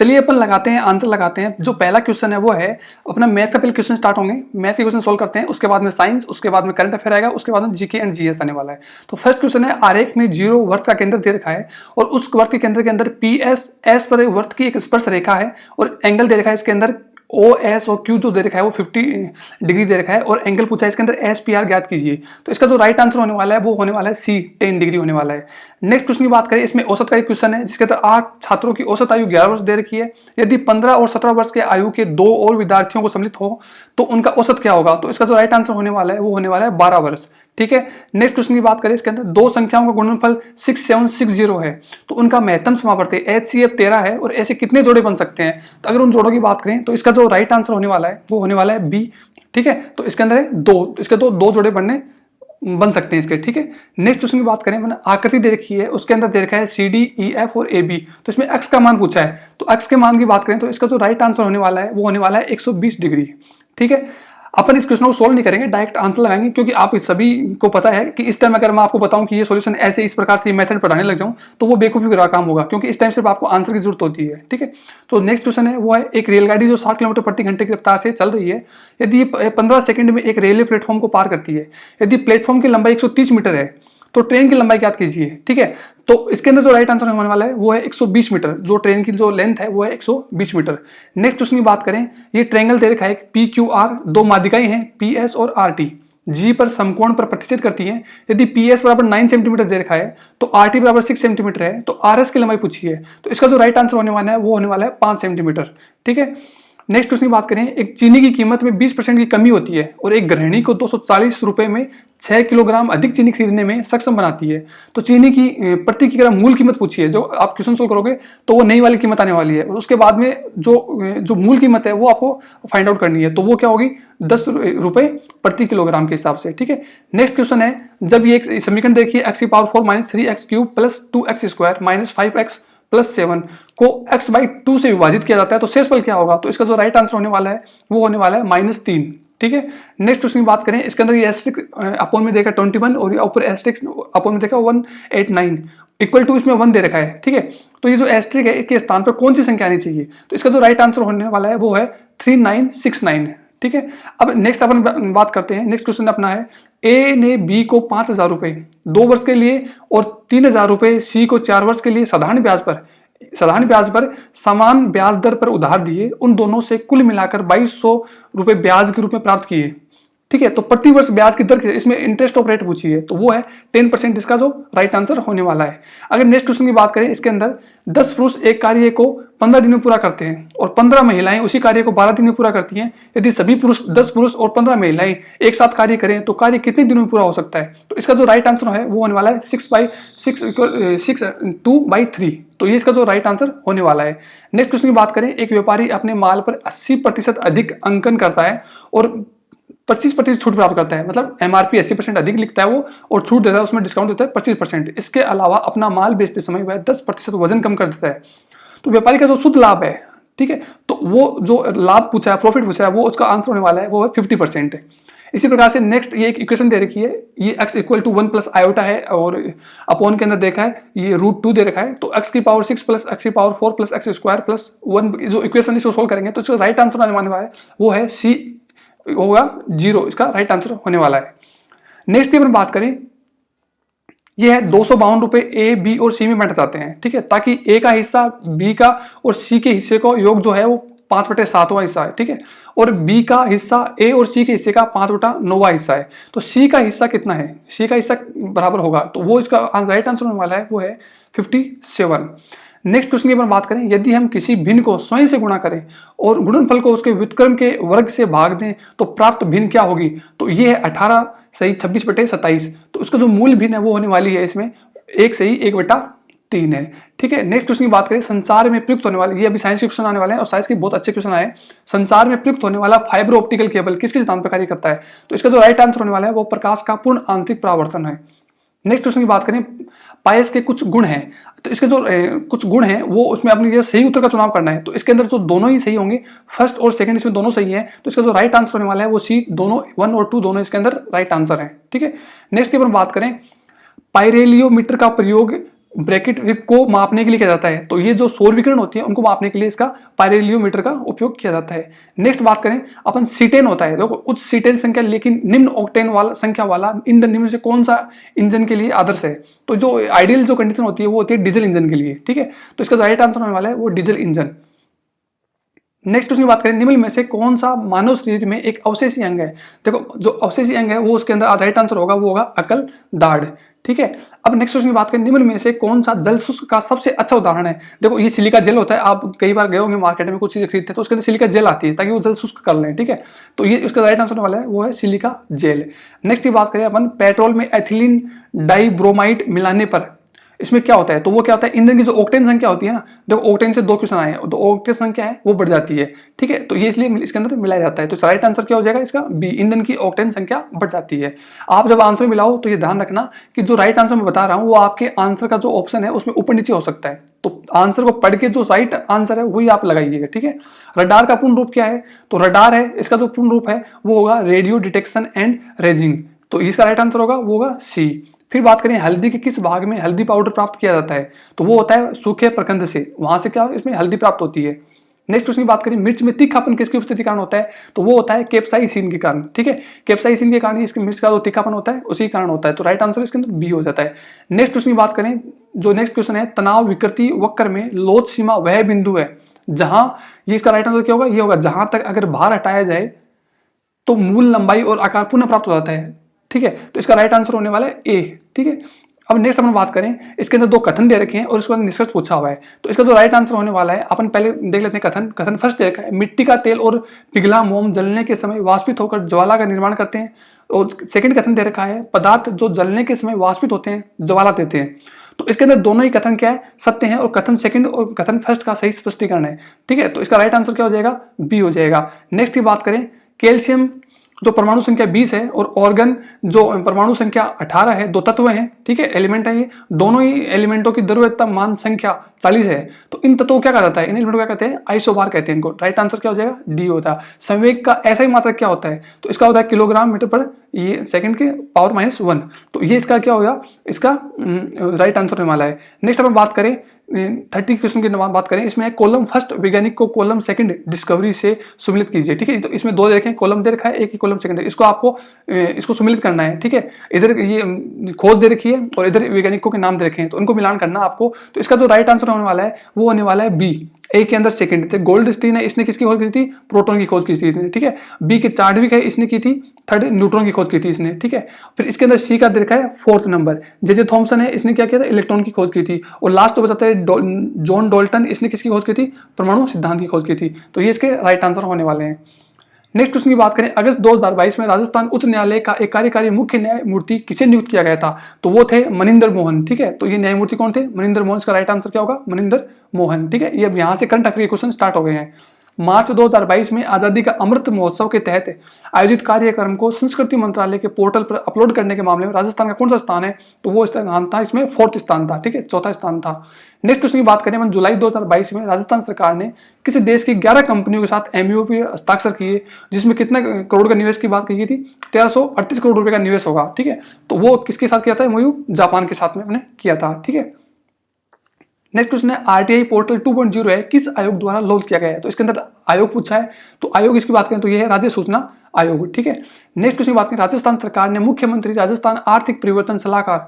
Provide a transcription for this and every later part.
चलिए अपन लगाते हैं, आंसर लगाते हैं। जो पहला क्वेश्चन है वो है अपना मैथ का पहले क्वेश्चन स्टार्ट होंगे, मैथ के क्वेश्चन सोल्व करते हैं, उसके बाद में साइंस, उसके बाद में करंट अफेयर आएगा, उसके बाद में जीके एंड जीएस आने वाला है। तो फर्स्ट क्वेश्चन है, आरेख में 0 वृत्त का केंद्र दे रखा है और उस वृत्त के केंद्र के अंदर पी एस पर वृत्त की एक स्पर्श रेखा है और एंगल दे रखा है इसके अंदर ओ एस और क्यू जो दे रखा है वो 50 डिग्री दे रखा है और एंगल पूछा है इसके अंदर एस पी आर ज्ञात कीजिए। तो इसका जो राइट आंसर होने वाला है वो होने वाला है सी, 10 डिग्री होने वाला है। नेक्स्ट क्वेश्चन की बात करें, इसमें औसत का एक क्वेश्चन है जिसके अंदर 8 छात्रों की औसत आयु 11 वर्ष दे रखी है। यदि 15 और 17 वर्ष के आयु के 2 और विद्यार्थियों को सम्मिलित हो तो उनका औसत क्या होगा? तो इसका जो राइट आंसर होने वाला है वो होने वाला है 12 वर्ष। ठीक है। नेक्स्ट क्वेश्चन की बात करें, इसके अंदर दो संख्याओं का गुणनफल 6760 है तो उनका महत्तम समावर्ती HCF 13 है और ऐसे कितने जोड़े बन सकते हैं? तो अगर उन जोड़ों की बात करें तो इसका जो राइट आंसर होने वाला है वो होने वाला है बी। ठीक है, तो इसके अंदर है दो, इसके दो जोड़े बन सकते हैं इसके। ठीक है। नेक्स्ट क्वेश्चन की बात करें, मैंने आकृति दे रखी है, उसके अंदर दे रखा है CD, EF और AB। तो इसमें x का मान पूछा है, तो x के मान की बात करें तो इसका जो राइट आंसर होने वाला है वो होने वाला है 120 डिग्री। ठीक है। अपन इस क्वेश्चन को सोल्व नहीं करेंगे, डायरेक्ट आंसर लगाएंगे क्योंकि आप सभी को पता है कि इस टाइम अगर मैं आपको बताऊं कि ये सॉल्यूशन ऐसे इस प्रकार से मेथड पढ़ाने लग जाऊं तो वो बेवकूफी का काम होगा, क्योंकि इस टाइम सिर्फ आपको आंसर की जरूरत होती है। ठीक है। तो नेक्स्ट क्वेश्चन है वो है, एक रेलगाड़ी जो 60 किलोमीटर प्रति घंटे की रफ्तार से चल रही है, यदि ये 15 सेकंड में एक रेलवे प्लेटफॉर्म को पार करती है, यदि प्लेटफॉर्म की लंबाई 130 मीटर है तो ट्रेन की लंबाई ज्ञात कीजिए। ठीक है। तो इसके अंदर जो राइट आंसर होने वाला है वो है 120 मीटर, जो ट्रेन की जो लेंथ है वो है 120 मीटर। नेक्स्ट क्वेश्चन की बात करें, ये ट्रायंगल दे रखा है PQR, दो माध्यिकाएं हैं PS और RT, G पर समकोण पर प्रतिच्छेद करती हैं। यदि PS बराबर 9 सेंटीमीटर दे रखा है तो RT बराबर 6 सेंटीमीटर है तो RS की लंबाई पूछी है, तो इसका जो राइट आंसर होने वाला है वो होने वाला है 5 सेंटीमीटर। ठीक है। नेक्स्ट क्वेश्चन की बात करें, एक चीनी की कीमत में 20% की कमी होती है और एक गृहिणी को 240 रुपए में 6 किलोग्राम अधिक चीनी खरीदने में सक्षम बनाती है। तो चीनी की प्रति किलोग्राम मूल कीमत पूछी है, जो आप क्वेश्चन सोल्व करोगे तो वो नई वाली कीमत आने वाली है और उसके बाद में जो मूल कीमत है वो आपको फाइंड आउट करनी है, तो वो क्या होगी? 10 रुपए प्रति किलोग्राम के हिसाब से। ठीक है। नेक्स्ट क्वेश्चन है, जब ये एक समीकरण देखिए x⁴ - 3x³ + 2x² - 5x + 7 को x/2 से विभाजित किया जाता है तो शेषफल क्या होगा? तो इसका जो राइट आंसर होने वाला है वो होने वाला है -3। ठीक है। नेक्स्ट क्वेश्चन की बात करें, इसके अंदर ये एस्टेरिस्क अपॉन में देखा 21 और ऊपर एस्टेरिस्क अपॉन में देखा 189 इक्वल टू इसमें 1 दे रखा है। ठीक है। तो ये जो एस्टेरिस्क है इसके स्थान पर कौन सी संख्या आनी चाहिए? तो इसका जो राइट आंसर होने वाला है वो है 3969। ठीक है। अब नेक्स्ट अपन बात करते हैं, नेक्स्ट क्वेश्चन अपना है, A ने B को 5000 रुपए 2 वर्ष के लिए और 3000 रुपए C को 4 वर्ष के लिए साधारण ब्याज पर समान ब्याज दर पर उधार दिए। उन दोनों से कुल मिलाकर 2200 रुपए ब्याज के रूप में प्राप्त किए। ठीक है। तो प्रति वर्ष ब्याज की दर, इसमें इंटरेस्ट ऑफ रेट पूछी है तो वो है 10%, इसका जो राइट आंसर होने वाला है। अगर नेक्स्ट क्वेश्चन की बात करें, इसके अंदर 10 पुरुष एक कार्य को 15 दिन में पूरा करते हैं और 15 महिलाएं उसी कार्य को 12 दिन में पूरा करती हैं। यदि सभी 10 पुरुष और 15 महिलाएं एक साथ कार्य करें तो कार्य कितने दिनों में पूरा हो सकता है? तो इसका जो राइट आंसर है वो होने वाला है 6/2/3। तो ये इसका जो राइट आंसर होने वाला है। नेक्स्ट क्वेश्चन की बात करें, एक व्यापारी अपने माल पर 80% अधिक अंकन करता है और 25% छूट प्राप्त करता है, मतलब MRP 80% अधिक लिखता है वो और छूट देता है, उसमें डिस्काउंट देता है 25%। इसके अलावा अपना माल बेचते समय वह 10% वजन कम कर देता है। तो व्यापारी का जो शुद्ध लाभ है, ठीक है, तो वो जो लाभ पूछा है, प्रॉफिट पूछा है, वो उसका आंसर होने वाला है वो है 50%। इसी प्रकार से नेक्स्ट ये एक इक्वेशन दे रखी है, ये x = 1 + i है और अपॉन के अंदर देखा है ये √2 दे रखा है, तो x⁴ + x⁴ + x² + 1 जो इक्वेशन इसको सोल्व करेंगे तो इसका राइट आंसर आने वाला है वो है C होगा 0, इसका राइट आंसर होने वाला है। नेक्स्ट की अपन बात करें, ये है 252 रुपए A, B और C में बांटे जाते हैं। ठीक है, ताकि A का हिस्सा B का और C के हिस्से को योग जो है वो 5/7वां हिस्सा है। ठीक है, और B का हिस्सा A और C के हिस्से का 5/9वां हिस्सा है। तो C का हिस्सा कितना है? C का हिस्सा बराबर होगा, तो वो इसका राइट आंसर होने वाला है वो है 57। नेक्स्ट क्वेश्चन की अपन बात करें, यदि हम किसी भिन्न को स्वयं से गुणा करें और गुणनफल को उसके व्युत्क्रम के वर्ग से भाग दें तो प्राप्त भिन्न क्या होगी? तो ये है 18 सही 26/27। तो उसका जो मूल भिन्न है वो होने वाली है इसमें 1 सही 1/3 है। ठीक है, नेक्स्ट क्वेश्चन की बात करें, संचार में प्रयुक्त होने वाले, ये अभी साइंस के क्वेश्चन आने वाले हैं और साइंस के बहुत अच्छे क्वेश्चन आए। संचार में प्रयुक्त होने वाला फाइबर ऑप्टिकल केबल किसके सिद्धांत पर कार्य करता है? तो इसका जो राइट आंसर होने वाला है वो प्रकाश का पूर्ण आंतरिक परावर्तन है। नेक्स्ट क्वेश्चन की बात करें, पायस के कुछ गुण हैं, तो इसके जो कुछ गुण हैं वो उसमें अपने ये सही उत्तर का चुनाव करना है। तो इसके अंदर जो दोनों ही सही होंगे, फर्स्ट और सेकंड इसमें दोनों सही है, तो इसका जो राइट आंसर होने वाला है वो सी, दोनों 1 और 2 दोनों इसके अंदर राइट आंसर है। ठीक है, नेक्स्ट की अपन बात करें, पायरेलियोमीटर का प्रयोग ब्रैकेट विप को मापने के लिए किया जाता है। तो ये जो सौर विकिरण होती है उनको मापने के लिए इसका पायरेलियोमीटर का उपयोग किया जाता है। नेक्स्ट बात करें अपन, सीटेन होता है, देखो उच्च सीटेन संख्या लेकिन निम्न ऑक्टेन वाला संख्या वाला ईंधन निम्न से कौन सा इंजन के लिए आदर्श है? तो जो आइडियल जो कंडीशन होती है वो होती है डीजल इंजन के लिए, ठीक है। तो इसका राइट आंसर होने वाला है वो डीजल इंजन। नेक्स्ट उसकी बात करें, निम्न में से कौन सा मानव शरीर में एक अवशेषी अंग है? देखो जो अवशेषी अंग है वो उसके अंदर राइट आंसर होगा वो होगा अकल दाढ़, ठीक है। अब नेक्स्ट क्वेश्चन की बात करें, निम्न में से कौन सा जल शुष्क का सबसे अच्छा उदाहरण है? देखो ये सिलिका जेल होता है, आप कई बार गए होंगे मार्केट में कुछ चीजें खरीदते हैं तो उसके अंदर सिलिका जेल आती है ताकि वो जल शुष्क कर लें, ठीक है। तो ये इसका राइट आंसर वाला है वो है सिलिका जेल। नेक्स्ट की बात करें अपन, पेट्रोल में एथिलीन डाइब्रोमाइड मिलाने पर इसमें क्या होता है? तो वो क्या होता है, ईंधन की जो ऑक्टेन संख्या होती है ना, देखो ऑक्टेन से 2 क्वेश्चन आए हैं, तो ऑक्टेन संख्या है वो बढ़ जाती है, ठीक है। तो ये इसलिए इसके अंदर मिलाया जाता है। तो राइट आंसर क्या हो जाएगा इसका? बी, ईंधन की ऑक्टेन संख्या बढ़ जाती है। आप जब आंसर मिलाओ तो ये ध्यान रखना कि जो राइट आंसर मैं बता रहा हूँ वो आपके आंसर का जो ऑप्शन है उसमें ऊपर नीचे हो सकता है। तो आंसर को पढ़ के जो राइट आंसर है वही आप लगाइएगा, ठीक है। रडार का पूर्ण रूप क्या है? तो रडार है, इसका जो पूर्ण रूप है वो होगा रेडियो डिटेक्शन एंड रेजिंग। तो इसका राइट आंसर होगा वो होगा सी। फिर बात करें हल्दी के किस भाग में हल्दी पाउडर प्राप्त किया जाता है? तो वो होता है सूखे प्रखंड से, वहां से क्या इसमें हल्दी प्राप्त होती है। नेक्स्ट उसकी बात करें, मिर्च में तीखापन किसकी उपस्थिति के कारण होता है? तो वो होता है कैप्साइसिन के कारण, ठीक है। कैप्साइसिन के कारण इसकी मिर्च का जो तीखापन होता है उसी कारण होता है। तो राइट आंसर इसके अंदर बी हो जाता है। नेक्स्ट उसकी बात करें, जो नेक्स्ट क्वेश्चन है, तनाव विकृति वक्र में लोच सीमा वह बिंदु है जहां, ये इसका राइट आंसर क्या होगा? ये होगा जहां तक अगर भार हटाया जाए तो मूल लंबाई और आकार पुनः प्राप्त हो जाता है, ठीक है। तो इसका राइट आंसर होने वाला है ए, ठीक है। अब नेक्स्ट अपन बात करें, इसके अंदर 2 कथन दे रखे हैं और इसके अंदर निष्कर्ष पूछा हुआ है। तो इसका जो राइट आंसर होने वाला है, अपन पहले देख लेते हैं कथन फर्स्ट दे रखा है, मिट्टी का तेल और पिघला मोम जलने के समय वाष्पित होकर ज्वाला का निर्माण करते हैं। और सेकंड कथन दे रखा है, पदार्थ जो जलने के समय वाष्पित होते हैं ज्वाला देते हैं। तो इसके अंदर दोनों ही कथन क्या है? सत्य है, और कथन सेकंड और कथन फर्स्ट का सही स्पष्टीकरण है, ठीक है। तो इसका राइट आंसर क्या हो जाएगा? बी हो जाएगा। नेक्स्ट की बात करें, कैल्शियम जो परमाणु संख्या 20 है और ऑर्गन जो परमाणु संख्या 18 है, 2 तत्व हैं, ठीक है, एलिमेंट है। ये दोनों ही एलिमेंटों की द्रव्यता मान संख्या 40 है। तो इन तत्वों को क्या कहा जाता है? इन एलिमेंटों को क्या कहते हैं? आइसोबार कहते हैं इनको। राइट आंसर क्या हो जाएगा? डी होता है। संवेग का ऐसा ही मात्रक क्या होता है? तो इसका होता है किलोग्राम मीटर पर ये सेकंड के पावर -1। तो ये इसका क्या होगा? इसका राइट आंसर होने वाला है। नेक्स्ट अपन बात करें 30 क्वेश्चन की बात करें, इसमें कॉलम फर्स्ट वैज्ञानिक को कॉलम सेकंड डिस्कवरी से सुमिलित कीजिए, ठीक है। तो इसमें 2 देखें, कॉलम दे रखा है, एक ही कॉलम सेकंड है, इसको आपको इसको सुमिलित करना है, ठीक है। इधर ये खोज दे रखी है और इधर वैज्ञानिकों के नाम दे रखे हैं, तो उनको मिलान करना आपको। तो इसका जो राइट आंसर होने वाला है वो होने वाला है बी, ए के अंदर सेकंड थे। गोल्डस्टीन है, इसने किसकी खोज की थी? प्रोटॉन की खोज की थी, ठीक है। बी के चार्डविक है, इसने की थी थर्ड न्यूट्रॉन की खोज की थी इसने, ठीक है। फिर इसके अंदर सी का दे रखा है 4th नंबर, जे थॉमसन है, इसने क्या किया था? इलेक्ट्रॉन की खोज की थी। और लास्ट तो बताते हैं जॉन डॉल्टन, इसने किसकी खोज की थी? परमाणु सिद्धांत की खोज की थी। तो ये इसके राइट आंसर होने वाले हैं। नेक्स्ट क्वेश्चन की बात करें, अगस्त 2022 में राजस्थान उच्च न्यायालय का एक कार्यकारी मुख्य न्यायमूर्ति किसे नियुक्त किया गया था? तो वो थे मनिंदर मोहन, ठीक है। तो ये न्यायमूर्ति कौन थे? मनिंदर मोहन। इसका राइट आंसर क्या होगा? मनिंदर मोहन, ठीक है। ये अब यहाँ से करंट अफेयर के क्वेश्चन स्टार्ट हो गए हैं। मार्च 2022 में आजादी का अमृत महोत्सव के तहत आयोजित कार्यक्रम को संस्कृति मंत्रालय के पोर्टल पर अपलोड करने के मामले में राजस्थान का कौन सा स्थान है? तो वो स्थान था इसमें 4th स्थान था, ठीक है, 4था स्थान था। नेक्स्ट क्वेश्चन की बात करें, जुलाई 2022 में राजस्थान सरकार ने किसी देश की 11 कंपनियों के साथ MOU पे हस्ताक्षर किए, जिसमें कितना करोड़ का निवेश की बात की थी? 1338 करोड़ रुपए का निवेश होगा, ठीक है। तो वो किसके साथ किया था MOU? जापान के साथ में हमने किया था, ठीक है। नेक्स्ट क्वेश्चन है, RTI पोर्टल 2.0 है, किस आयोग द्वारा लॉन्च किया गया है? तो इसके अंदर आयोग पूछा है, तो आयोग इसकी बात करें तो ये है राज्य सूचना आयोग, ठीक है। नेक्स्ट क्वेश्चन की बात करें, राजस्थान सरकार ने मुख्यमंत्री राजस्थान आर्थिक परिवर्तन सलाहकार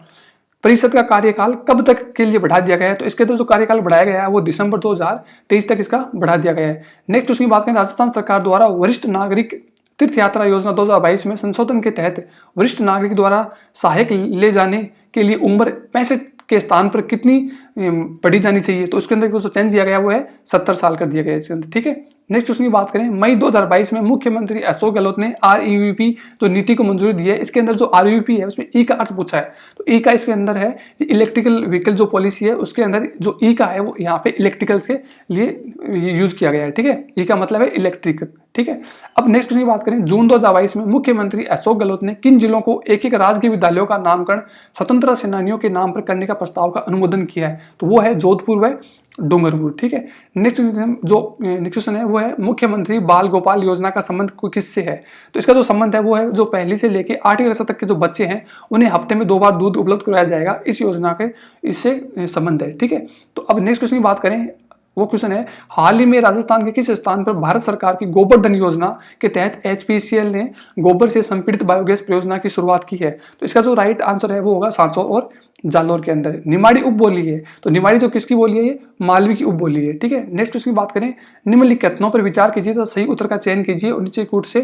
परिषद का कार्यकाल कब तक के लिए बढ़ा दिया गया है? तो इसके अंदर जो कार्यकाल बढ़ाया गया है वो दिसंबर 2023 तक इसका बढ़ा दिया गया है। नेक्स्ट क्वेश्चन की बात करें, राजस्थान सरकार द्वारा वरिष्ठ नागरिक तीर्थ यात्रा योजना 2022 में संशोधन के तहत वरिष्ठ नागरिक द्वारा सहायक ले जाने के लिए उम्र 65 के स्थान पर कितनी बढ़ी जानी चाहिए? तो उसके अंदर जो चेंज दिया गया वो है 70 साल कर दिया गया इसके अंदर, ठीक है। नेक्स्ट उसकी बात करें, मई 2022 में मुख्यमंत्री अशोक गहलोत ने RUVP जो नीति को मंजूरी दी है, इसके अंदर जो RUVP है उसमें ई का अर्थ पूछा है। तो ई का इसके अंदर है इलेक्ट्रिकल व्हीकल जो पॉलिसी है, उसके अंदर जो ई का है वो यहाँ पे इलेक्ट्रिकल के लिए यूज किया गया है, ठीक है। ई का मतलब है इलेक्ट्रिक, ठीक है। अब नेक्स्ट क्वेश्चन की बात करें, जून 2022 में मुख्यमंत्री अशोक गहलोत ने किन जिलों को एक एक राजकीय विद्यालयों का नामकरण स्वतंत्रता सेनानियों के नाम पर करने का प्रस्ताव का अनुमोदन किया है? तो वो है जोधपुर व डूंगरपुर। ठीक है। नेक्स्ट क्वेश्चन है वो है, मुख्यमंत्री बाल गोपाल योजना का संबंध किससे है? तो इसका जो संबंध है वो है, जो पहली से लेके 8वीं कक्षा तक के जो बच्चे हैं उन्हें हफ्ते में 2 बार दूध उपलब्ध कराया जाएगा, इस योजना के इससे संबंध है। ठीक है। तो अब नेक्स्ट क्वेश्चन की बात करें, वो क्वेश्चन है, हाल ही में राजस्थान के किस स्थान पर भारत सरकार की गोबर धन योजना के तहत एचपीसीएल ने गोबर से संपीड़ित बायोगैस परियोजना की शुरुआत की है? तो इसका जो राइट आंसर है वो होगा सांचौर और जालौर के अंदर। निमाड़ी उपबोली है, तो निमाड़ी तो किसकी बोली है? ये मालवी की उपबोली है। ठीक है। नेक्स्ट उसकी बात करें, निम्नलिखित कथनों पर विचार कीजिए तो सही उत्तर का चयन कीजिए और नीचे कूट से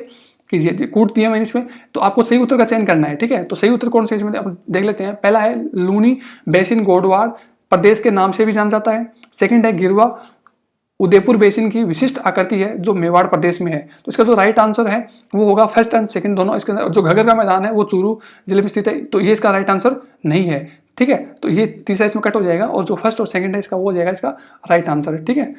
कीजिए। कूट दिया मैंने इसमें, तो आपको सही उत्तर का चयन करना है। ठीक है। तो सही उत्तर कौन से इसमें आप देख लेते हैं। पहला है लूनी बेसिन गोडवाड़ प्रदेश के नाम से भी जाना जाता है। सेकंड है गिरवा उदयपुर बेसिन की विशिष्ट आकृति है जो मेवाड़ प्रदेश में है। तो इसका जो राइट आंसर है वो होगा फर्स्ट एंड सेकंड दोनों। इसके अंदर जो घग्गर का मैदान है वो चूरू जिले में स्थित है, तो ये इसका राइट आंसर नहीं है। ठीक है। तो ये तीसरा इसमें कट हो जाएगा और जो फर्स्ट और सेकंड है इसका वो हो जाएगा इसका राइट आंसर है। ठीक है।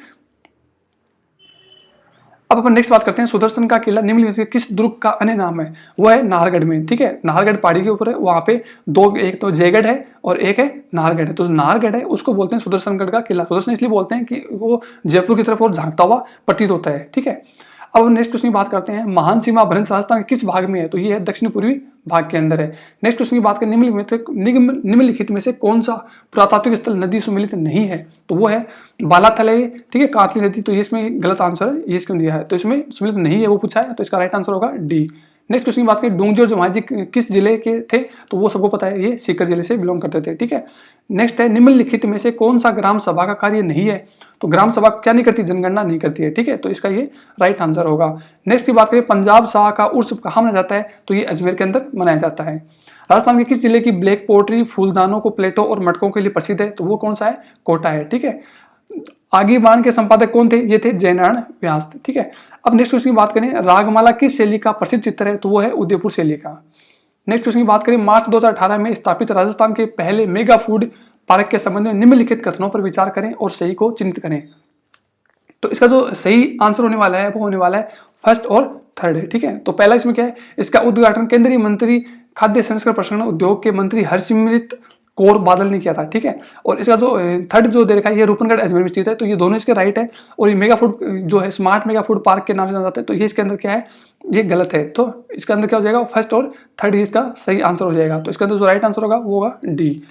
अब अपन नेक्स्ट बात करते हैं, सुदर्शन का किला निम्नलिखित में किस दुर्ग का अन्य नाम है? वो है नाहरगढ़ में। ठीक है। नाहरगढ़ पहाड़ी के ऊपर है, वहां पे दो, एक तो जयगढ़ है और एक है नाहरगढ़ है। तो नाहरगढ़ है उसको बोलते हैं सुदर्शनगढ़ का किला। सुदर्शन इसलिए बोलते हैं कि वो जयपुर की तरफ और झांकता हुआ प्रतीत होता है। ठीक है। अब नेक्स्ट क्वेश्चन की बात करते हैं, महान सीमा भ्रंश राजस्थान के किस भाग में है? तो ये है दक्षिण पूर्वी भाग के अंदर है। नेक्स्ट क्वेश्चन की बात करें, निम्नलिखित में से कौन सा पुरातात्विक स्थल नदी सुमिलित नहीं है? तो वो है बालाथल है। ठीक है। कातली नदी, तो ये इसमें गलत आंसर है, ये इसमें दिया है, तो इसमें सुमिलित नहीं है वो पूछा है, तो इसका राइट आंसर होगा डी। नेक्स्ट क्वेश्चन की बात करें, डूंगजी और जमाजी किस जिले के थे? तो वो सबको पता है, ये सीकर जिले से बिलोंग करते थे। ठीक है। नेक्स्ट है, निम्नलिखित में से कौन सा ग्राम सभा का कार्य नहीं है? तो ग्राम सभा क्या नहीं करती? जनगणना नहीं करती है। ठीक है। तो इसका ये राइट आंसर होगा। नेक्स्ट की बात करें, पंजाब शाह का उर्स कहाँ मनाया जाता है? तो ये अजमेर के अंदर मनाया जाता है। राजस्थान के किस जिले की ब्लैक पोट्री फूलदानों को प्लेटों और मटकों के लिए प्रसिद्ध है? तो वो कौन सा है? कोटा है। ठीक है। आगे बाण के संपादक कौन थे? ये थे जयनारायण व्यास। ठीक है। अब नेक्स्ट क्वेश्चन की बात करें, रागमाला किस शैली का प्रसिद्ध चित्र है? तो वो है उदयपुर शैली का। नेक्स्ट क्वेश्चन की बात करें, मार्च 2018 में स्थापित राजस्थान के पहले मेगा फूड पार्क के संबंध में निम्नलिखित कथनों पर विचार करें और सही को चिन्हित करें। तो इसका जो सही आंसर होने वाला है वो होने वाला है फर्स्ट और थर्ड है। ठीक है। तो पहला इसमें क्या है, इसका उद्घाटन केंद्रीय मंत्री खाद्य संस्करण प्रसंस्करण उद्योग के मंत्री हरसिमरत कौर बादल ने किया था। ठीक है। और इसका जो थर्ड जो दे रखा है ये रूपनगढ़ अजमेर में स्थित है, तो ये दोनों इसके राइट है। और ये मेगा फूड जो है स्मार्ट मेगा फूड पार्क के नाम से जाना जाता है, तो ये इसके अंदर क्या है, ये गलत है। तो इसके अंदर क्या हो जाएगा, फर्स्ट और थर्ड ही इसका सही आंसर हो जाएगा। तो इसके अंदर जो राइट आंसर होगा वो होगा डी।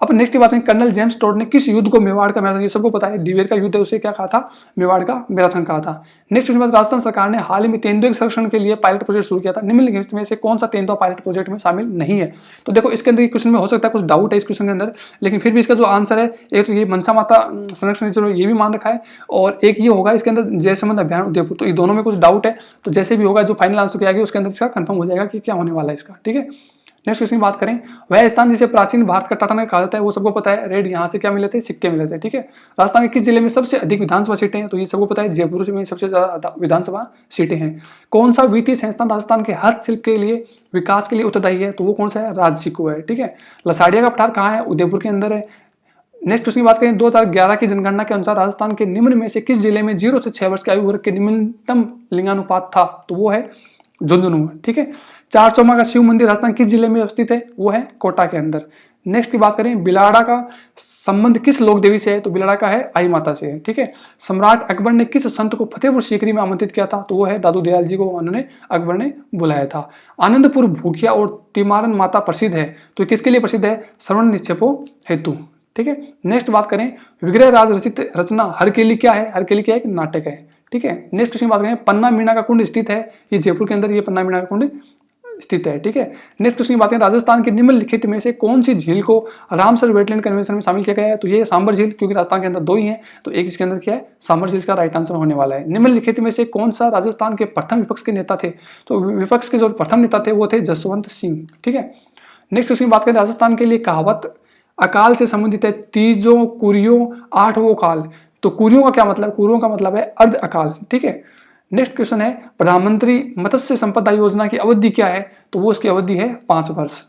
अब नेक्स्ट की बात करें, कर्नल जेम्स टोड ने किस युद्ध को मेवाड़ का मैराथन, ये सबको पता है, डिवेर का युद्ध है, उसे क्या कहा था? मेवाड़ का मैराथन कहा था। नेक्स्ट उसके बाद राजस्थान सरकार ने हाल ही में तेंदुए के संरक्षण के लिए पायलट प्रोजेक्ट शुरू किया था, निम्नलिखित में से कौन सा तेंदुआ पायलट प्रोजेक्ट में शामिल नहीं है? तो देखो इसके अंदर क्वेश्चन में हो सकता है कुछ डाउट है इस क्वेश्चन के अंदर, लेकिन फिर भी इसका जो आंसर है, एक तो ये मनसा माता संरक्षण जो ये भी मान रखा है, और एक ये होगा इसके अंदर जयसमंद अभियान उदयपुर, तो ये दोनों में कुछ डाउट है। तो जैसे भी होगा जो फाइनल आंसर किया गया उसके अंदर इसका कंफर्म हो जाएगा कि क्या होने वाला है इसका। ठीक है। नेक्स्ट क्वेश्चन की बात करें, वह स्थान जिसे प्राचीन भारत का टाटानगर कहा जाता है, वो सबको पता है, रेड यहाँ से क्या मिले थे? सिक्के मिले थे। ठीक है। राजस्थान के किस जिले में सबसे अधिक विधानसभा सीटें हैं? तो ये सबको पता है, जयपुर में सबसे ज्यादा विधानसभा सीटें हैं। कौन सा वित्तीय संस्थान राजस्थान के हस्तशिल्प के लिए विकास के लिए उत्तरदायी है? तो वो कौन सा है? राजसिको है। ठीक है। लसाड़िया का पठार कहाँ है? उदयपुर के अंदर है। नेक्स्ट उसकी बात करें, 2011 की जनगणना के अनुसार राजस्थान के निम्न में से किस जिले में 0 से 6 वर्ष के आयु वर्ग के निम्नतम लिंगानुपात था? तो वो है झुंझुनू। ठीक है। चारचौमा का शिव मंदिर राजस्थान किस जिले में अवस्थित है? वो है कोटा के अंदर। नेक्स्ट की बात करें, बिलाड़ा का संबंध किस लोक देवी से है? तो बिलाड़ा का है आई माता से है। ठीक है। सम्राट अकबर ने किस संत को फतेहपुर सीकरी में आमंत्रित किया था? तो वो है दादू दयाल जी को उन्होंने अकबर ने बुलाया था। आनंदपुर भूखिया और तिमारन माता प्रसिद्ध है, तो किसके लिए प्रसिद्ध है? श्रवण निक्षेपों हेतु। ठीक है। नेक्स्ट बात करें, विग्रह राज रचित रचना हरकेली क्या है? हरकेली क्या है? एक नाटक है। ठीक है। नेक्स्ट क्वेश्चन बात करें, पन्ना मीना का कुंड स्थित है, ये जयपुर के अंदर ये पन्ना मीना का कुंड स्थित है। ठीक है। नेक्स्ट क्वेश्चन की बात करें, राजस्थान के निम्नलिखित में से कौन सी झील को रामसर वेटलैंड कन्वेंशन में शामिल किया गया है? तो ये सांबर झील, क्योंकि राजस्थान के अंदर 2 ही हैं, तो एक इसके अंदर क्या है? सांबर झील का राइट आंसर होने वाला है। निम्नलिखित में से कौन सा राजस्थान के प्रथम विपक्ष के नेता थे? तो विपक्ष के जो प्रथम नेता थे वो थे जसवंत सिंह। ठीक है। नेक्स्ट क्वेश्चन की बात करें, राजस्थान के लिए कहावत अकाल से संबंधित है, तीजों कुरियों आठवों काल। तो कुरियों का क्या मतलब? कुरियों का मतलब है अर्ध अकाल। ठीक है। नेक्स्ट क्वेश्चन है, प्रधानमंत्री मत्स्य संपदा योजना की अवधि क्या है? तो वो इसकी अवधि है 5 वर्ष।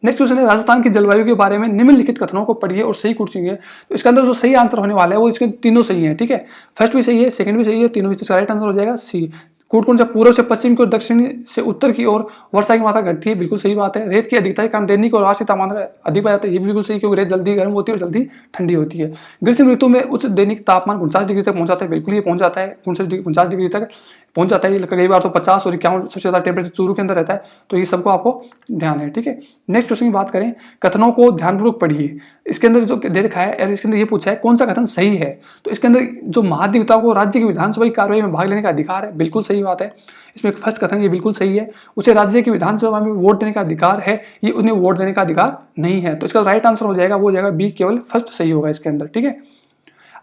नेक्स्ट क्वेश्चन है राजस्थान की जलवायु के बारे में निम्नलिखित कथनों को पढ़िए और सही कूटिए। तो इसके अंदर जो सही आंसर होने वाला है वो इसके तीनों सही है, ठीक है। फर्स्ट भी सही है, सेकंड भी सही है, तीनों भी। तो राइट आंसर हो जाएगा सी। कूटकुंड से पूर्व से पश्चिम की ओर, दक्षिण से उत्तर की ओर वर्षा की मात्रा घटती है, बिल्कुल सही बात है। रेत की अधिकता के कारण दैनिक और वार्षिक तापमान अधिक बढ़ जाता है, ये भी बिल्कुल सही, क्योंकि रेत जल्दी गर्म होती है और जल्दी ठंडी होती है। ग्रीष्म ऋतु में उच्च दैनिक तापमान 49 डिग्री तक पहुंच जाता है, बिल्कुल ये पहुंच जाता है, 49 डिग्री तक पहुंच जाता है। कई बार तो 50 और 51 सबसे ज्यादा टेम्परेचर चूरू के अंदर रहता है, तो ये सबको आपको ध्यान है, ठीक है। नेक्स्ट क्वेश्चन की बात करें, कथनों को ध्यानपूर्वक पढ़िए। इसके अंदर जो दे रखा है, इसके अंदर ये पूछा है कौन सा कथन सही है। तो इसके अंदर जो महाधिवक्ता को राज्य की विधानसभा की कार्रवाई में भाग लेने का अधिकार है, बिल्कुल सही बात है। इसमें फर्स्ट कथन ये बिल्कुल सही है। उसे राज्य की विधानसभा में वोट देने का अधिकार है, ये उन्हें वोट देने का अधिकार नहीं है। तो इसका राइट आंसर हो जाएगा, वो हो जाएगा बी, केवल फर्स्ट सही होगा इसके अंदर, ठीक है।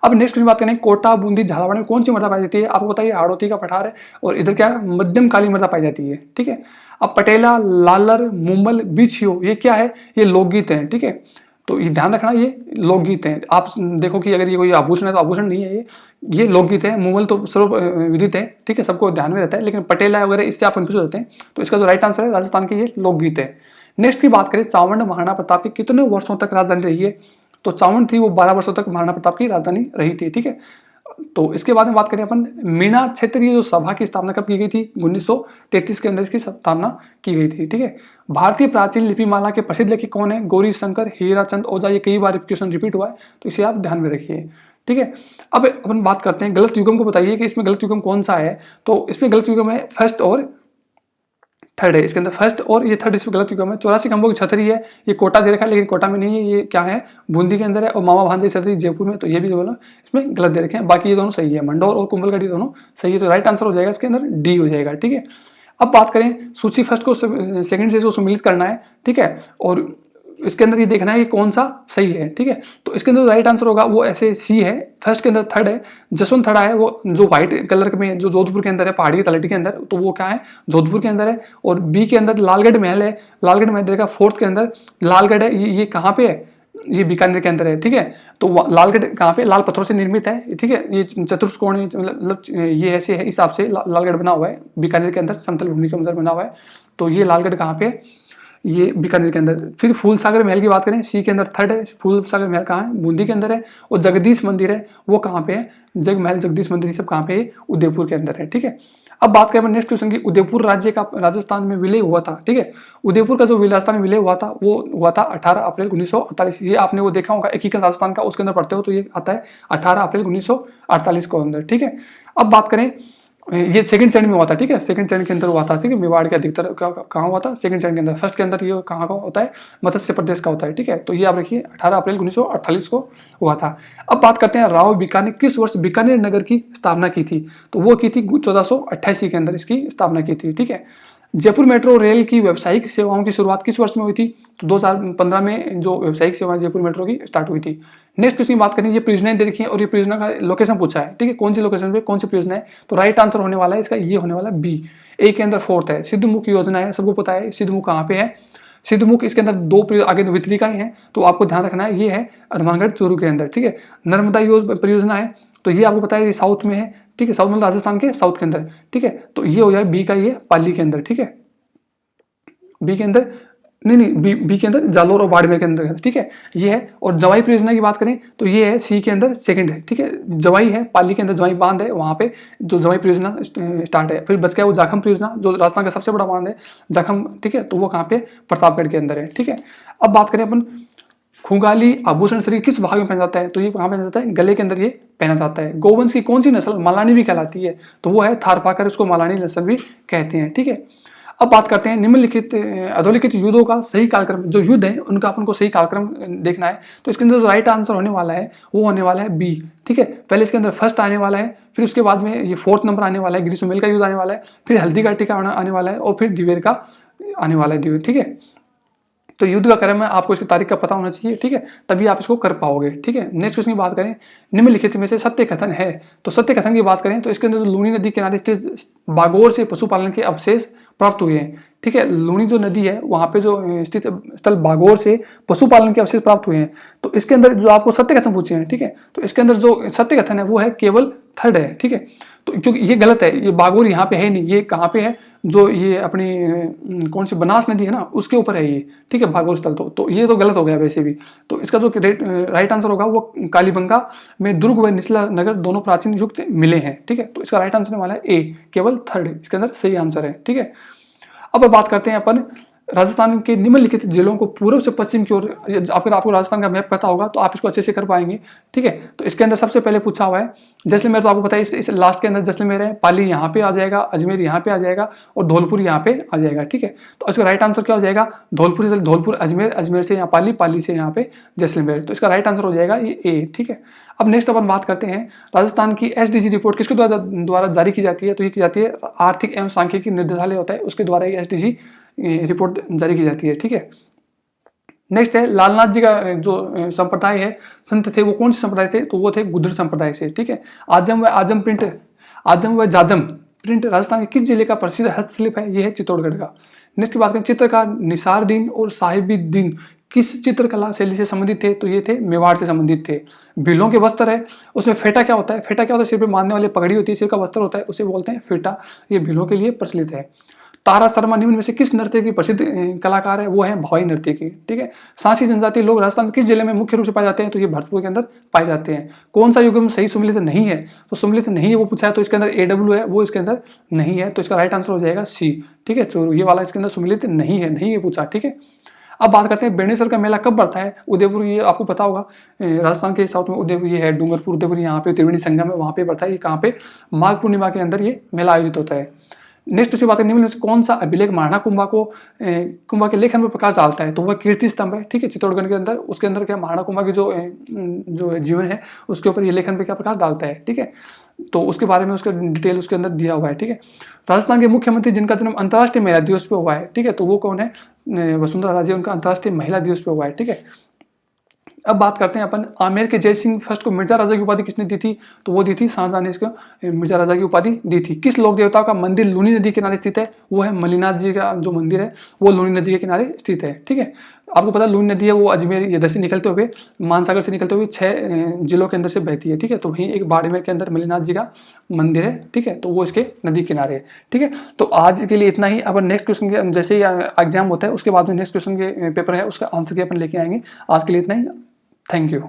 अब नेक्स्ट की बात करें, कोटा, बूंदी, झालावाड़ में कौन सी मृदा पाई जाती है। आपको बताइए हाड़ौती का पठार है और इधर क्या है, मध्यम काली मृदा पाई जाती है, ठीक है। अब पटेला, लालर, मुंबल, बिछियो, ये क्या है, ये लोकगीत है, ठीक है। तो ये ध्यान रखना, ये लोकगीत हैं। आप देखो कि अगर ये कोई आभूषण है तो आभूषण नहीं है, ये लोकगीत है। मुंबल तो सर्व विदित है, ठीक है, सबको ध्यान में रहता है, लेकिन पटेला वगैरह इससे आप कंफ्यूज होते हैं। तो इसका जो राइट आंसर है राजस्थान के ये लोकगीत है। नेक्स्ट की बात करें, चावंड महाराणा प्रताप की कितने वर्षों तक राजधानी रही है। तो चावंड थी वो 12 वर्षों तक महाराणा प्रताप की राजधानी रही थी, ठीक है। तो इसके बाद में बात करें अपन, मीना क्षेत्रीय जो सभा की स्थापना कब की गई थी, 1933 के अंदर इसकी स्थापना की गई थी, ठीक है। भारतीय प्राचीन लिपिमाला के प्रसिद्ध लेखक कौन है, गौरी शंकर, हीराचंद ओझा, ये कई बार क्वेश्चन रिपीट हुआ है, तो इसे आप ध्यान में रखिए, ठीक है। अब अपन बात करते हैं गलत युगम को, बताइए कि इसमें गलत युगम कौन सा है। तो इसमें गलत युगम है फर्स्ट और थर्ड है, इसके अंदर फर्स्ट और ये थर्ड इसमें गलत युगम है। 84 खंभों की छतरी है, ये कोटा दे रखा है, लेकिन कोटा में नहीं है, ये क्या है, बूंदी के अंदर है। और मामा भांजे छतरी जयपुर में, तो ये भी बोला इसमें गलत दे रखे हैं। बाकी ये दोनों सही है, मंडौर और कुंभलगढ़ दोनों सही है। तो राइट आंसर हो जाएगा इसके अंदर डी हो जाएगा, ठीक है। अब बात करें, सूची फर्स्ट को सेकंड से सम्मिलित करना है, ठीक है, और इसके अंदर ये देखना है कि कौन सा सही है, ठीक है। तो इसके अंदर राइट आंसर होगा वो ऐसे सी है। फर्स्ट के अंदर थर्ड है, जसवंत थड़ा है, वो जो व्हाइट कलर में जो जोधपुर के अंदर है, पहाड़ी की तलहटी के अंदर, तो वो क्या है, जोधपुर के अंदर है। और बी के अंदर लालगढ़ महल है, लालगढ़ महल देखा फोर्थ के अंदर लालगढ़ है, ये कहाँ पे है, ये बीकानेर के अंदर है, ठीक है। तो लालगढ़ कहाँ पे, लाल पत्थरों से निर्मित है, ठीक है। ये चतुष्कोण मतलब ये ऐसे है, हिसाब से लालगढ़ बना हुआ है, बीकानेर के अंदर समतल भूमि के अंदर बना हुआ है। तो ये लालगढ़ कहाँ पे, ये बीकानेर के अंदर। फिर फूलसागर महल की बात करें, सी के अंदर थर्ड है। फूलसागर महल कहाँ है, बूंदी के अंदर है। और जगदीश मंदिर है, वो कहाँ पे है, जग महल, जगदीश मंदिर, सब कहाँ पे है, उदयपुर के अंदर है, ठीक है। अब बात करें नेक्स्ट क्वेश्चन की, उदयपुर राज्य का राजस्थान में विलय हुआ था, ठीक है। उदयपुर का जो राजस्थान में विलय हुआ था वो हुआ था 18 अप्रैल 1948। ये आपने वो देखा होगा एकीकरण राजस्थान का, उसके अंदर पढ़ते हो तो ये आता है 18 अप्रैल 1948 को अंदर, ठीक है। अब बात करें, ये सेकंड चरण में हुआ था, ठीक है, सेकंड चरण के अंदर हुआ था, ठीक है। मेवाड़ के अधिकतर कहाँ हुआ था, सेकंड चरण के अंदर। फर्स्ट के अंदर ये कहाँ का होता है, मत्स्य प्रदेश का होता है, ठीक है। तो ये आप रखिए 18 अप्रैल 1948 को हुआ था। अब बात करते हैं, राव भिकानी ने किस वर्ष बीकानेर नगर की स्थापना की थी। तो वो की थी 1488 के अंदर इसकी स्थापना की थी, ठीक है। जयपुर मेट्रो रेल की व्यावसायिक सेवाओं की शुरुआत किस वर्ष में हुई थी। तो 2015 में जो व्यावसायिक सेवाएं जयपुर मेट्रो की स्टार्ट हुई थी। नेक्स्ट क्वेश्चन की बात करें, ये परियोजनाएं दे रखी है और ये परियोजना का लोकेशन पूछा है, ठीक है, कौन सी लोकेशन पे कौन सी परियोजना है। तो राइट आंसर होने वाला है इसका, ये होने वाला बी। ए के अंदर फोर्थ है, सिद्धमुख योजना है, सबको पता है सिद्धमुख कहाँ पे है। सिद्धमुख, इसके अंदर दो आगे वितरिकाएं हैं, तो आपको ध्यान रखना है, ये है हनुमानगढ़ चूरू के अंदर, ठीक है। नर्मदा परियोजना है, तो ये आपको पता है ये साउथ में है, ठीक है, साउथ मतलब राजस्थान के साउथ के अंदर, ठीक है। तो ये हो जाए बी का, ये पाली के अंदर, ठीक है, बी के अंदर नहीं, बी के अंदर जालोर और बाड़मेर के अंदर, ठीक है, ये है। और जवाई परियोजना की बात करें तो ये है सी के अंदर सेकंड है, ठीक है। जवाई है, पाली के अंदर जवाई बांध है, वहां पे जो जवाई परियोजना स्टार्ट है। फिर बच गया वो जाखम परियोजना, जो राजस्थान का सबसे बड़ा बांध है जाखम, ठीक है, तो वो कहाँ पे, प्रतापगढ़ के अंदर है, ठीक है। अब बात करें अपन, खुगाली आभूषण शरीर किस भाग में पहना जाता है। तो ये कहाँ पहना जाता है, गले के अंदर ये पहना जाता है। गोवंश की कौन सी नस्ल मालानी भी कहलाती है। तो वो है थारपाकर, उसको मालानी नस्ल भी कहते हैं, ठीक है। अब बात करते हैं निम्नलिखित अधोलिखित युद्धों का सही कालक्रम, जो युद्ध है उनका अपन को सही कालक्रम देखना है। तो इसके अंदर जो राइट आंसर होने वाला है वो होने वाला है बी, ठीक है। पहले इसके अंदर फर्स्ट आने वाला है, फिर उसके बाद में ये फोर्थ नंबर आने वाला है, ग्रीष्ममेल का युद्ध आने वाला है, फिर हल्दी घाटी का आने वाला है, और फिर दिवेर का आने वाला है, ठीक है। तो युद्ध का क्रम है, आपको इसकी तारीख का पता होना चाहिए, ठीक है, तभी आप इसको कर पाओगे, ठीक है। नेक्स्ट क्वेश्चन की बात करें, निम्नलिखित में से सत्य कथन है। तो सत्य कथन की बात करें तो इसके अंदर लूनी नदी किनारे स्थित बागोर से पशुपालन के अवशेष प्राप्त हुए हैं, ठीक है। लूनी जो नदी है वहां पे जो स्थित स्थल बागोर से पशुपालन के अवशेष प्राप्त हुए हैं। तो इसके अंदर जो आपको सत्य कथन पूछे हैं, ठीक है, तो इसके अंदर जो सत्य कथन है वो है केवल थर्ड है, ठीक है। तो क्योंकि ये गलत है, ये बागोर यहाँ पे है नहीं, ये कहाँ पे है, जो ये अपनी कौन सी बनास नदी है ना उसके ऊपर है ये, ठीक है, बागोर स्थल। तो ये तो गलत हो गया वैसे भी। तो इसका जो राइट आंसर होगा वो कालीबंगा में दुर्ग व निचला नगर दोनों प्राचीन युग मिले हैं, ठीक है। तो इसका राइट आंसर वाला है ए, केवल थर्ड इसके अंदर सही आंसर है, ठीक है। अब बात करते हैं अपन राजस्थान के निम्नलिखित जिलों को पूर्व से पश्चिम की ओर। अगर आपको राजस्थान का मैप पता होगा तो आप इसको अच्छे से कर पाएंगे, ठीक है। तो इसके अंदर सबसे पहले पूछा हुआ है जैसलमेर, तो आपको पता है इस लास्ट के अंदर जैसलमेर है, पाली यहाँ पे आ जाएगा, अजमेर यहाँ पे आ जाएगा और धौलपुर यहाँ पे आ जाएगा, ठीक है। तो इसका राइट आंसर क्या हो जाएगा, धौलपुर से धौलपुर, अजमेर, अजमेर से यहाँ पाली, पाली से यहाँ पे जैसलमेर। तो इसका राइट आंसर हो जाएगा ये ए, ठीक है। अब नेक्स्ट अपन बात करते हैं राजस्थान की एसडीजी रिपोर्ट किसके द्वारा जारी की जाती है, तो ये की जाती है आर्थिक एवं सांख्यिकी निर्देशालय होता है, उसके द्वारा ये एसडीजी रिपोर्ट जारी की जाती है, ठीक है। नेक्स्ट है लालनाथ जी का जो संप्रदाय है, संत थे, वो कौन से संप्रदाय थे, तो वो थे गुर्जर संप्रदाय से, ठीक है। आजम व जाजम प्रिंट राजस्थान के किस जिले का प्रसिद्ध हस्तशिल्प है, ये है चित्तौड़गढ़ का। नेक्स्ट की बात करें चित्रकार निसारुद्दीन और साहिबुद्दीन किस चित्रकला शैली से संबंधित थे, तो ये थे मेवाड़ से संबंधित थे। भीलों के वस्त्र है, उसमें फेटा क्या होता है, फेटा क्या होता है, सिर पे बांधने वाली पगड़ी होती है, सिर का वस्त्र होता है, उसे बोलते हैं फेटा, ये भीलों के लिए प्रचलित है। तारा शर्मा निम्न में से किस नृत्य की प्रसिद्ध कलाकार है, वो है भाई नृत्य की, ठीक है। सांसी जनजाति लोग राजस्थान में किस जिले में मुख्य रूप से पाए जाते हैं, तो ये भरतपुर के अंदर पाए जाते हैं। कौन सा युग्म सही सुमिलित नहीं है, तो सुमिलित नहीं है वो पूछा है, तो इसके अंदर AW है, वो इसके अंदर नहीं है, तो इसका राइट आंसर हो जाएगा सी, ठीक है। तो ये वाला इसके अंदर सुमिलित नहीं है, नहीं ये पूछा, ठीक है। अब बात करते हैं बेणेश्वर का मेला कब बढ़ता है, उदयपुर, ये आपको पता होगा राजस्थान के साउथ में उदयपुर ये है, डूंगरपुर उदयपुर, यहाँ पे त्रिवेणी संगम है, वहाँ पे बढ़ता है। ये कहाँ पे, माघ पूर्णिमा के अंदर ये मेला आयोजित होता है। नेक्स्ट उसकी बात करें निम्न में से कौन सा अभिलेख महाराणा कुंभा के लेखन में प्रकाश डालता है, तो वह कीर्ति स्तंभ है, ठीक है, चित्तौड़गढ़ के अंदर। उसके अंदर क्या महाराणा कुंभा की जो जीवन है उसके ऊपर ये लेखन पे क्या प्रकाश डालता है, ठीक है। तो उसके बारे में उसका डिटेल उसके अंदर दिया हुआ है, ठीक है। राजस्थान के मुख्यमंत्री जिनका जन्म अंतर्राष्ट्रीय महिला दिवस पे हुआ है, ठीक है, तो वो कौन है, वसुंधरा राजे, उनका अंतर्राष्ट्रीय महिला दिवस पे हुआ है, ठीक है। अब बात करते हैं अपन आमेर के जय सिंह फर्स्ट को मिर्जा राजा की उपाधि किसने दी थी, तो वो दी थी शाहजहां ने इसको मिर्जा राजा की उपाधि दी थी। किस लोक देवता का मंदिर लूनी नदी के किनारे स्थित है, वो है मल्लिनाथ जी का जो मंदिर है वो लूनी नदी के किनारे स्थित है, ठीक है। आपको पता है लूनी नदी है वो अजमेर इधर से निकलते हुए मानसागर से निकलते हुए 6 जिलों के अंदर से बहती है, ठीक है। तो वहीं एक बाड़मेर के अंदर मल्लिनाथ जी का मंदिर है, ठीक है, तो वो इसके नदी किनारे है, ठीक है। तो आज के लिए इतना ही। अब नेक्स्ट क्वेश्चन के जैसे ही एग्जाम होता है उसके बाद में नेक्स्ट क्वेश्चन के पेपर है उसका आंसर के अपन लेके आएंगे। आज के लिए इतना ही, थैंक यू।